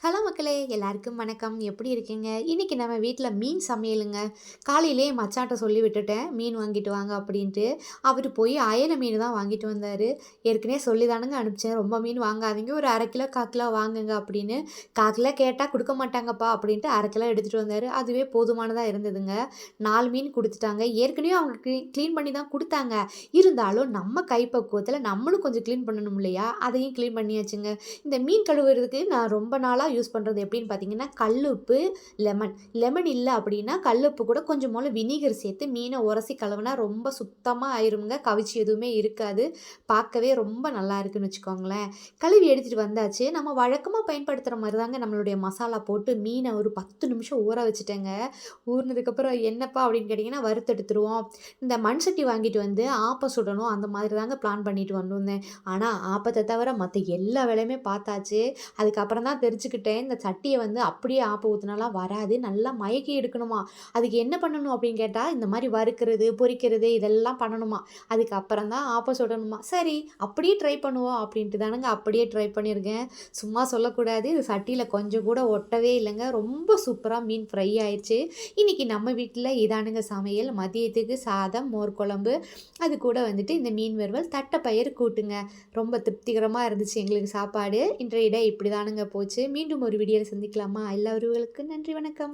Hello மக்களே! எல்லாருக்கும் வணக்கம். எப்படி இருக்கீங்க? இன்னைக்கு நம்ம வீட்ல மீன் சமையலுங்க. காலையிலேயே என் மச்சான்ட்ட சொல்லி விட்டுட்டேன், மீன் வாங்கிட்டு வாங்க அப்படின்ட்டு. அவரு போய் அயல மீன் தான் வாங்கிட்டு வந்தாரு. ஏற்கனவே சொல்லி தானங்க அனுப்பிச்சேன், ரொம்ப மீன் வாங்காதீங்க, ஒரு 1/2 கிலோ, 1/4 கிலோ வாங்குங்க அப்படின்னு. 1/4 கிலோ கேட்டா குடுக்க மாட்டாங்கப்பா அப்படின்ட்டு 1/2 கிலோ எடுத்துட்டு வந்தாரு. அதுவே போதுமானதா இருந்ததுங்க. 4 மீன் குடுத்துட்டாங்க. ஏற்கனவே அவங்க கிளீன் பண்ணி தான் குடுத்தாங்க. இருந்தாலும் நம்ம கைப்பக்குவத்தில நம்மளும் கொஞ்சம் கிளீன் பண்ணணும் இல்லையா? அதையும் கிளீன் பண்ணியாச்சுங்க. இந்த மீன் கழுவுறதுக்கு நான் ரொம்ப நாளா யூஸ் பண்ணுறது எப்படின்னு பார்த்தீங்கன்னா, கல்லுப்பு, லெமன். லெமன் இல்ல அப்படின்னா, கல்லுப்பு கூட கொஞ்சம் போல வினிகர் சேர்த்து மீன உரசி கழுவுனா ரொம்ப சுத்தமா ஆயிரும்ங்க. கவிச்சி எதுவுமே இருக்காது. பார்க்கவே ரொம்ப நல்லா இருக்குன்னு வச்சுக்கோங்களேன். கழுவி எடுத்துட்டு வந்தாச்சு. நம்ம வழக்கமா பயன்படுத்துற மாரி தாங்க நம்மளுடைய மசாலா போட்டு மீன ஒரு 10 நிமிஷம் ஊற வச்சுட்டேங்க. ஊறுனதுக்கப்புறம் என்னப்பா அப்படின்னு கேட்டிங்கன்னா, வறுத்தெடுத்துருவோம். இந்த மண் சட்டி வாங்கிட்டு வந்து ஆப்பம் சுடணும் அந்த மாதிரி தாங்க பிளான் பண்ணிட்டு வந்திருந்தேன். ஆனா, ஆப்பத்த தவிர மத்த எல்லா வேலையுமே பார்த்தாச்சு. அதுக்கப்புறம் தான் தெரிஞ்சுக்கிட்டேன், இந்த சட்டிய வந்து அப்படியே ஆப்பம் ஊத்துனாலாம் வராது. நல்லா மயக்கி எடுக்கணுமா. அதுக்கு என்ன பண்ணணும் அப்படின்னு கேட்டா, இந்த மாரி வறுக்கிறது, பொரிக்கிறது இதெல்லாம் பண்ணணுமா. அதுக்கப்புறம் தான் ஆப்பம் சுடணுமா. சரி, அப்படியே ட்ரை பண்ணுவோம் அப்படின்ட்டு தானங்க அப்படியே ட்ரை பண்ணியிருக்கேன். சும்மா சொல்லக்கூடாது. இது சட்டியில கொஞ்சம் கூட ஒட்டவே இல்லங்க. ரொம்ப சூப்பரா மீன் ஃப்ரை ஆயிருச்சு. இன்னைக்கு நம்ம வீட்ல இதானுங்க சமையல். மதியத்துக்கு சாதம், மோர் குழம்பு, அது கூட வந்துட்டு இந்த மீன் வறுவல், தட்டப்பயிறு கூட்டுங்க. ரொம்ப திருப்திகரமா இருந்துச்சு எங்களுக்கு சாப்பாடு. இன்றைய டே இப்படிதானுங்க போச்சு. மீண்டும் ஒரு வீடியோல சந்திக்கலாமா? எல்லா உறவுகளுக்கும் நன்றி, வணக்கம்.